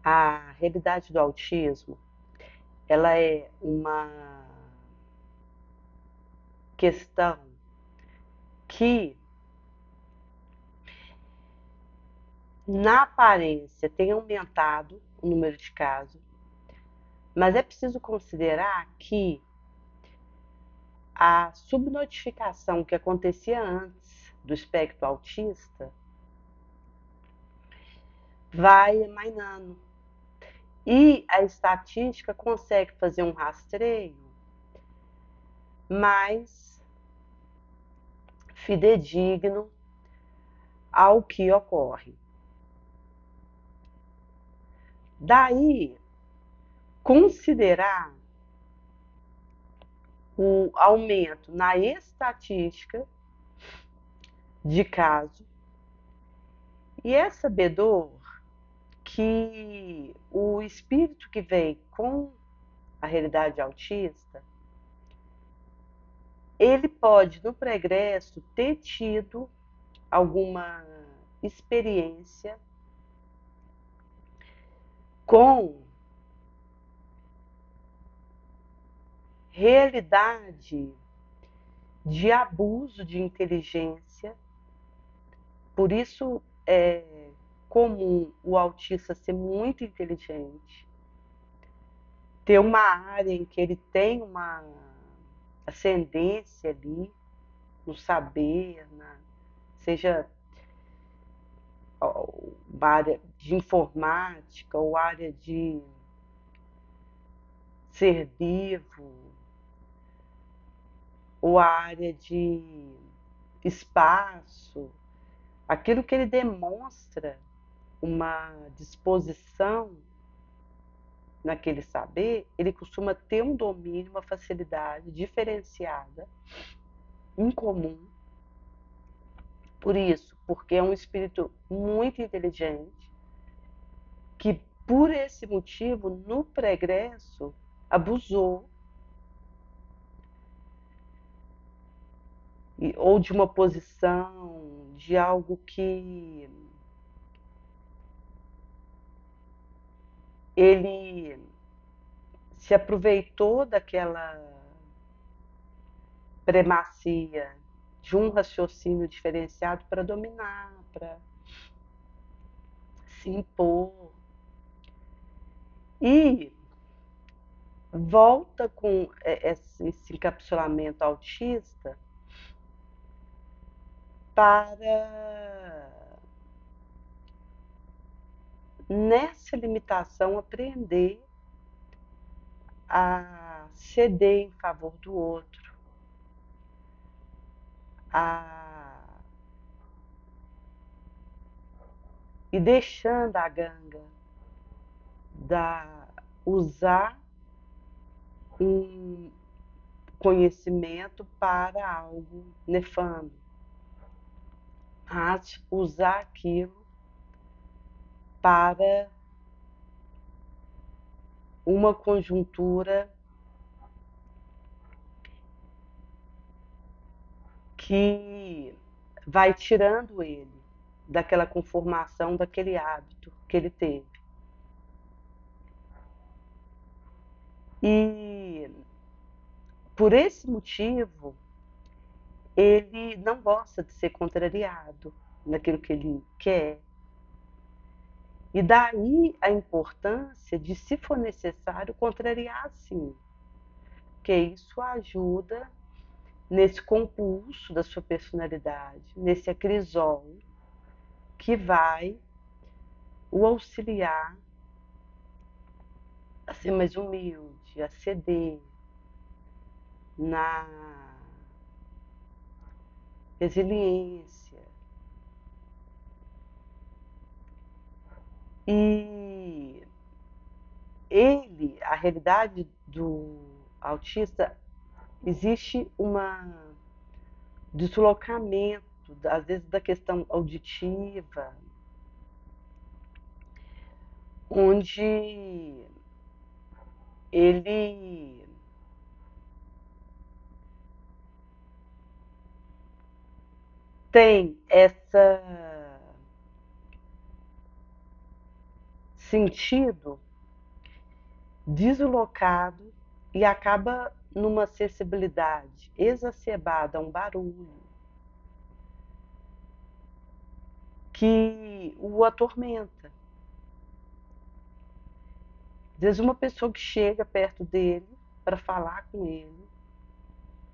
A realidade do autismo, ela é uma questão que, na aparência, tem aumentado o número de casos, mas é preciso considerar que a subnotificação que acontecia antes do espectro autista vai amainando. E a estatística consegue fazer um rastreio mais fidedigno ao que ocorre. Daí, considerar o aumento na estatística de caso e é sabedor que o espírito que vem com a realidade autista, ele pode, no pregresso, ter tido alguma experiência com realidade de abuso de inteligência. Por isso é comum o autista ser muito inteligente, ter uma área em que ele tem uma ascendência ali no saber, seja uma área de informática ou área de ser vivo, ou a área de espaço, aquilo que ele demonstra uma disposição naquele saber, ele costuma ter um domínio, uma facilidade diferenciada, incomum. Por isso, porque é um espírito muito inteligente, que por esse motivo, no pregresso, abusou ou de uma posição, de algo que ele se aproveitou daquela premacia de um raciocínio diferenciado para dominar, para se impor. E volta com esse encapsulamento autista para, nessa limitação, aprender a ceder em favor do outro, a e deixando a ganga da usar um conhecimento para algo nefando, mas usar aquilo para uma conjuntura que vai tirando ele daquela conformação, daquele hábito que ele teve. E por esse motivo, ele não gosta de ser contrariado naquilo que ele quer. E daí a importância de, se for necessário, contrariar sim, porque isso ajuda nesse compulso da sua personalidade, nesse acrisol que vai o auxiliar a ser mais humilde, a ceder na resiliência. E ele, a realidade do autista, existe um deslocamento, às vezes da questão auditiva, onde ele tem essa sentido deslocado e acaba numa sensibilidade exacerbada a um barulho que o atormenta. Às vezes uma pessoa que chega perto dele para falar com ele,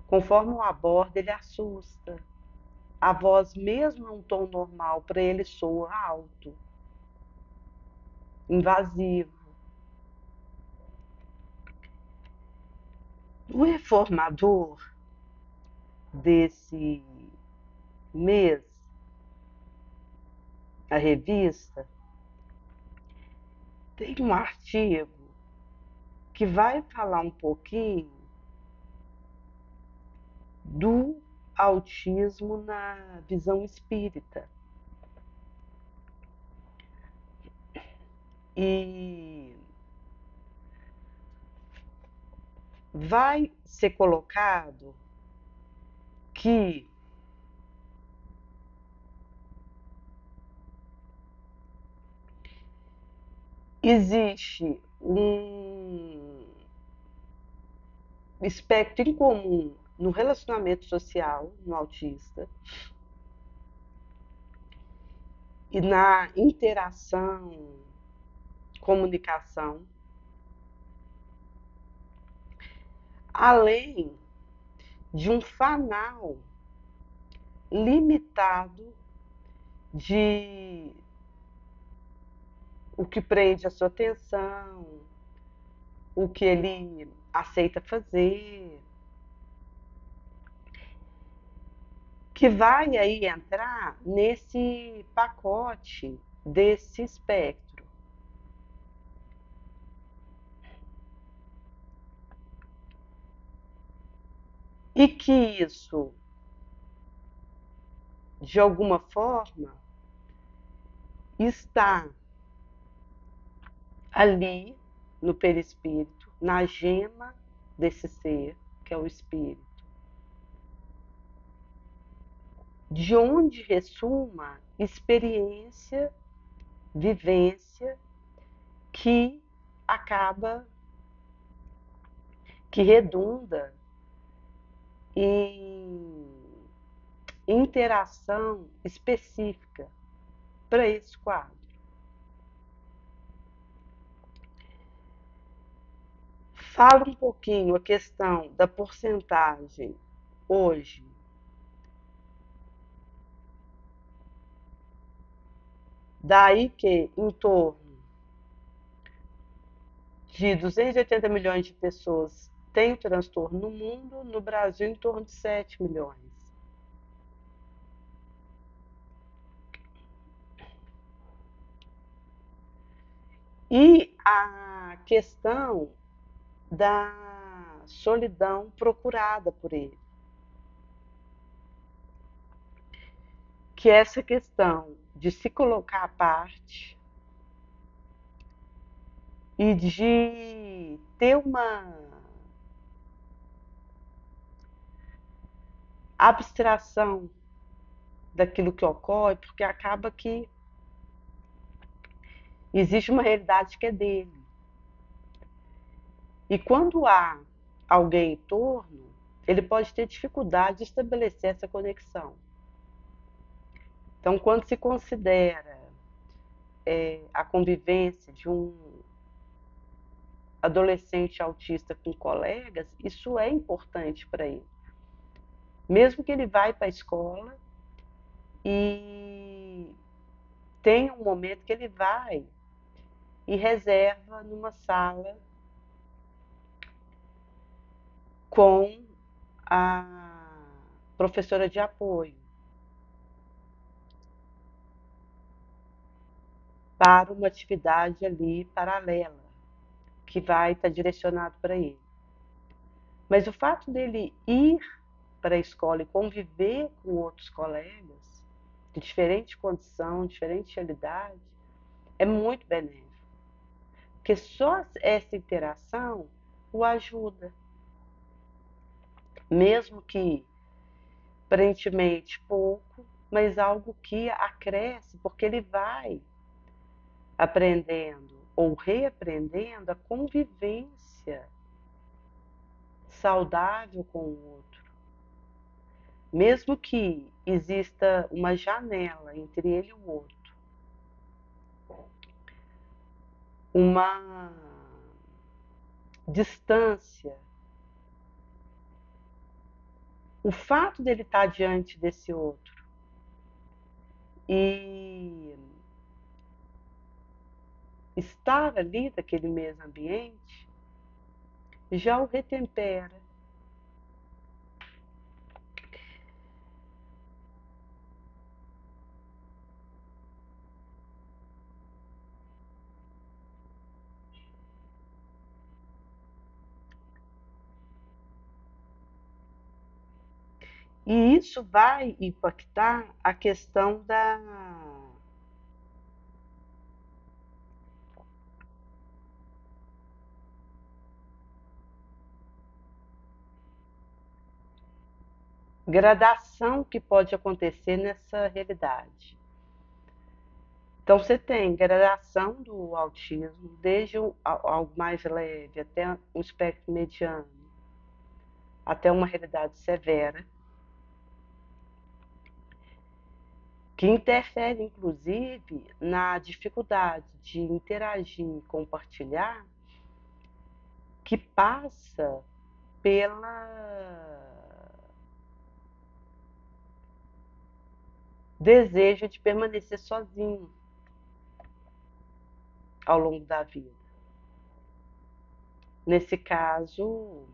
conforme o aborda, ele assusta. A voz, mesmo em um tom normal, para ele soa alto, invasivo. O reformador desse mês, a revista, tem um artigo que vai falar um pouquinho do autismo na visão espírita. E vai ser colocado que existe um espectro incomum no relacionamento social no autista e na interação, comunicação, além de um fanal limitado de o que prende a sua atenção, o que ele aceita fazer, que vai aí entrar nesse pacote desse espectro. E que isso, de alguma forma, está ali no perispírito, na gema desse ser, que é o espírito, de onde ressuma experiência, vivência, que acaba, que redunda em interação específica para esse quadro. Fala um pouquinho a questão da porcentagem hoje daí que em torno de 280 milhões de pessoas têm o transtorno no mundo, no Brasil em torno de 7 milhões. E a questão da solidão procurada por ele, que é essa questão de se colocar à parte e de ter uma abstração daquilo que ocorre, porque acaba que existe uma realidade que é dele. E quando há alguém em torno, ele pode ter dificuldade de estabelecer essa conexão. Então, quando se considera a convivência de um adolescente autista com colegas, isso é importante para ele. Mesmo que ele vá para a escola e tem um momento que ele vai e reserva numa sala com a professora de apoio para uma atividade ali paralela que vai estar direcionado para ele. Mas o fato dele ir para a escola e conviver com outros colegas de diferente condição, diferente realidade, é muito benéfico. Porque só essa interação o ajuda. Mesmo que aparentemente pouco, mas algo que acresce, porque ele vai aprendendo ou reaprendendo a convivência saudável com o outro. Mesmo que exista uma janela entre ele e o outro, uma distância, o fato dele estar diante desse outro e estar ali naquele mesmo ambiente já o retempera. E isso vai impactar a questão da gradação que pode acontecer nessa realidade. Então, você tem gradação do autismo, desde algo mais leve até um espectro mediano, até uma realidade severa, que interfere, inclusive, na dificuldade de interagir e compartilhar, que passa pela desejo de permanecer sozinho ao longo da vida. Nesse caso,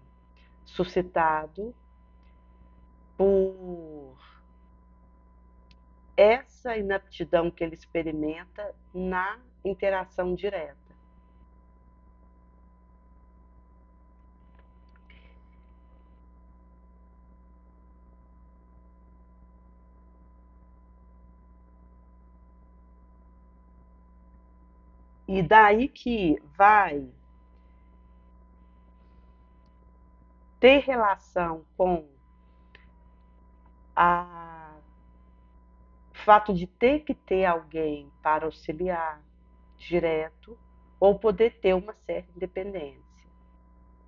suscitado por essa inaptidão que ele experimenta na interação direta. E daí que vai ter relação com o fato de ter que ter alguém para auxiliar direto ou poder ter uma certa independência.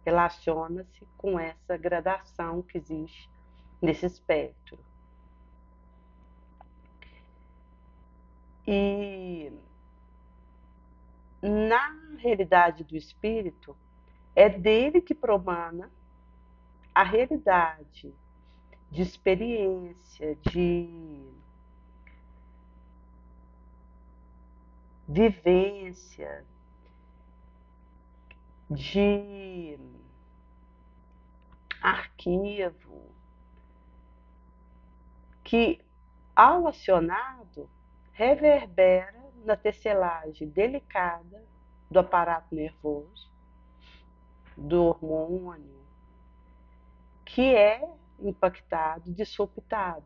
Relaciona-se com essa gradação que existe nesse espectro. E na realidade do espírito, é dele que promana a realidade de experiência, de vivência, de arquivo, que ao acionado reverbera na tecelagem delicada do aparato nervoso, do hormônio, que é impactado, disruptado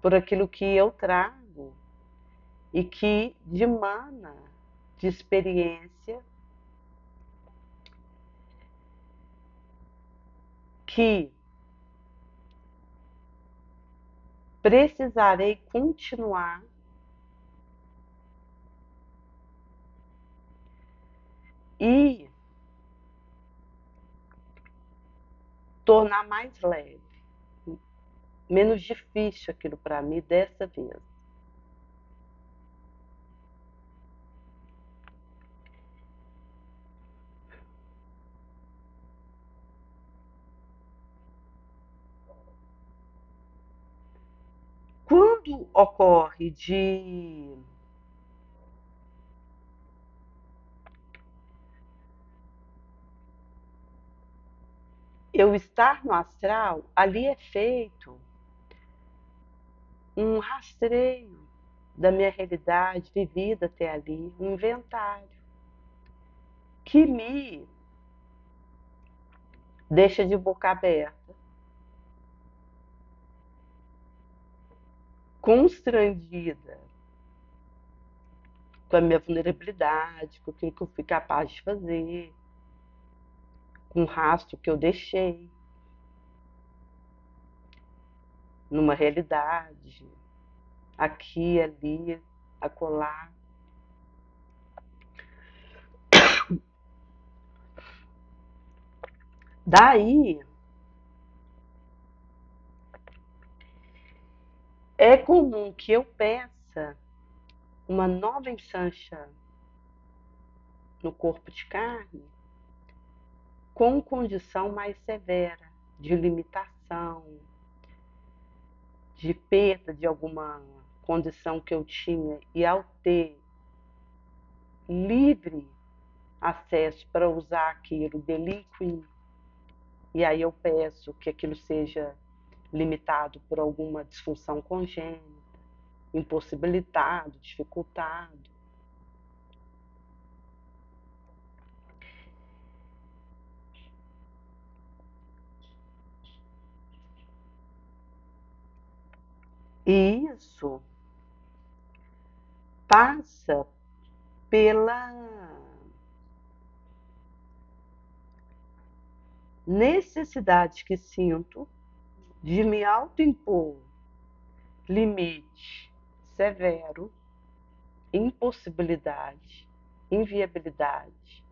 por aquilo que eu trago e que dimana de experiência que precisarei continuar e tornar mais leve, menos difícil aquilo para mim dessa vez. Quando ocorre de eu estar no astral, ali é feito um rastreio da minha realidade vivida até ali, um inventário, que me deixa de boca aberta, constrangida com a minha vulnerabilidade, com aquilo que eu fui capaz de fazer, com o rastro que eu deixei numa realidade, aqui, ali, acolá. Daí, é comum que eu peça uma nova ensancha no corpo de carne com condição mais severa de limitação, de perda de alguma condição que eu tinha, e ao ter livre acesso para usar aquilo, deliquim, e aí eu peço que aquilo seja limitado por alguma disfunção congênita, impossibilitado, dificultado. E isso passa pela necessidade que sinto de me autoimpor limite severo, impossibilidade, inviabilidade,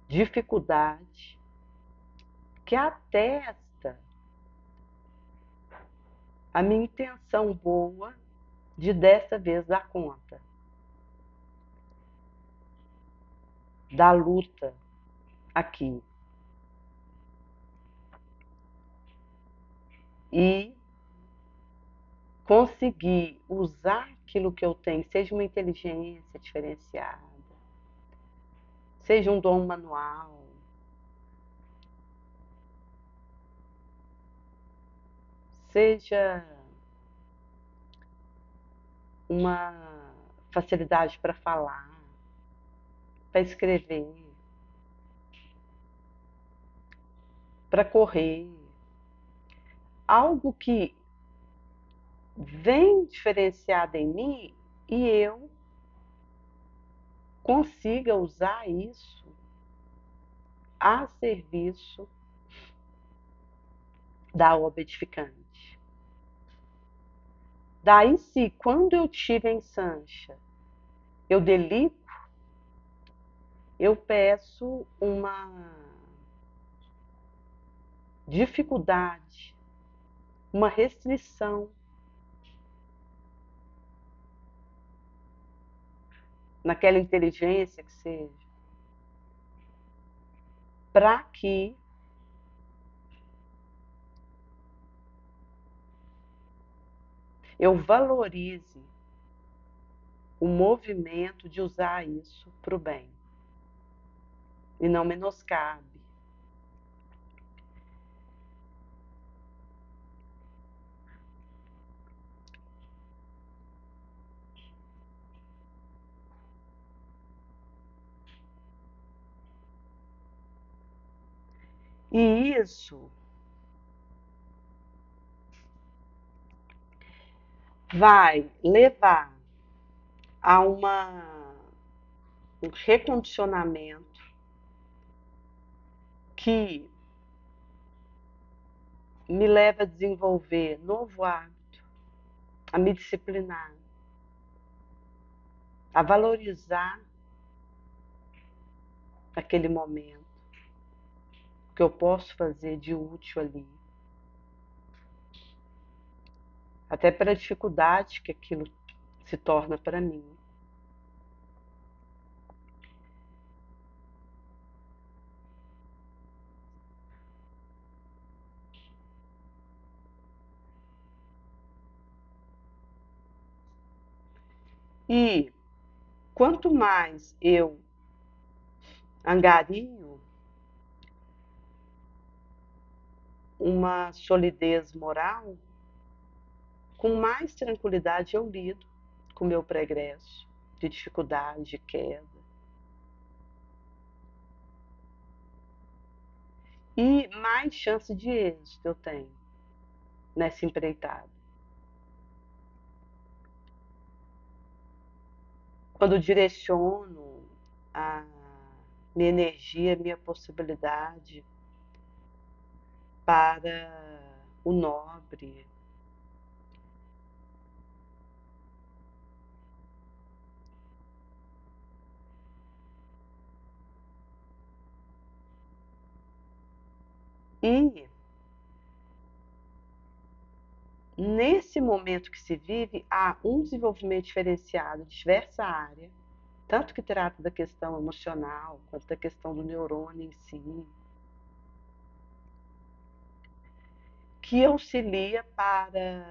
dificuldade, que atesta a minha intenção boa de dessa vez dar conta da luta aqui. E conseguir usar aquilo que eu tenho, seja uma inteligência diferenciada, seja um dom manual, seja uma facilidade para falar, para escrever, para correr, algo que vem diferenciado em mim e eu consiga usar isso a serviço da obra edificante. Daí, se quando eu tive em Sancha, eu delico, eu peço uma dificuldade, uma restrição naquela inteligência que seja, para que eu valorize o movimento de usar isso para o bem e não menoscabe. E isso vai levar a um recondicionamento que me leva a desenvolver novo hábito, a me disciplinar, a valorizar aquele momento, o que eu posso fazer de útil ali, até pela dificuldade que aquilo se torna para mim. E quanto mais eu angario uma solidez moral, com mais tranquilidade eu lido com o meu pregresso de dificuldade, de queda. E mais chance de êxito eu tenho nessa empreitada. Quando direciono a minha energia, a minha possibilidade para o nobre, E nesse momento que se vive, há um desenvolvimento diferenciado de diversa área, tanto que trata da questão emocional, quanto da questão do neurônio em si, que auxilia para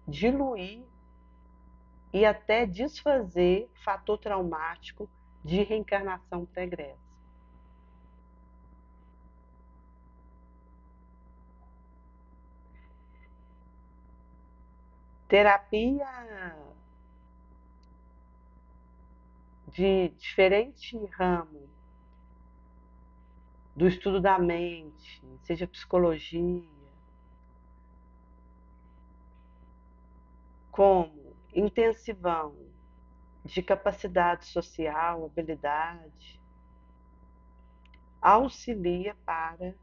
diluir e até desfazer fator traumático de reencarnação pregressa. Terapia de diferente ramo do estudo da mente, seja psicologia, como intensivão de capacidade social, habilidade, auxilia para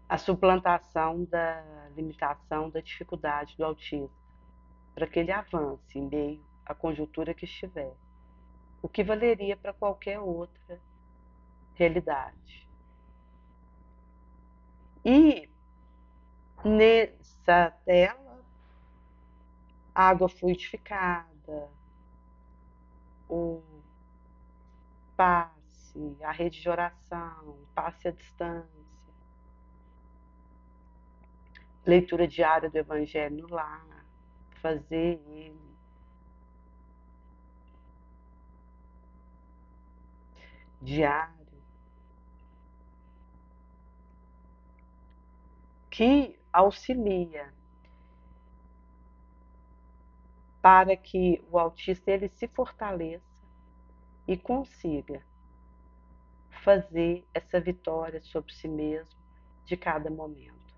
a suplantação da limitação, da dificuldade do autismo, para que ele avance em meio à conjuntura que estiver, o que valeria para qualquer outra realidade. E nessa tela, água fluidificada, o passe, a rede de oração, passe à distância, leitura diária do Evangelho no lar, fazer ele diário, que auxilia para que o autista ele se fortaleça e consiga fazer essa vitória sobre si mesmo de cada momento.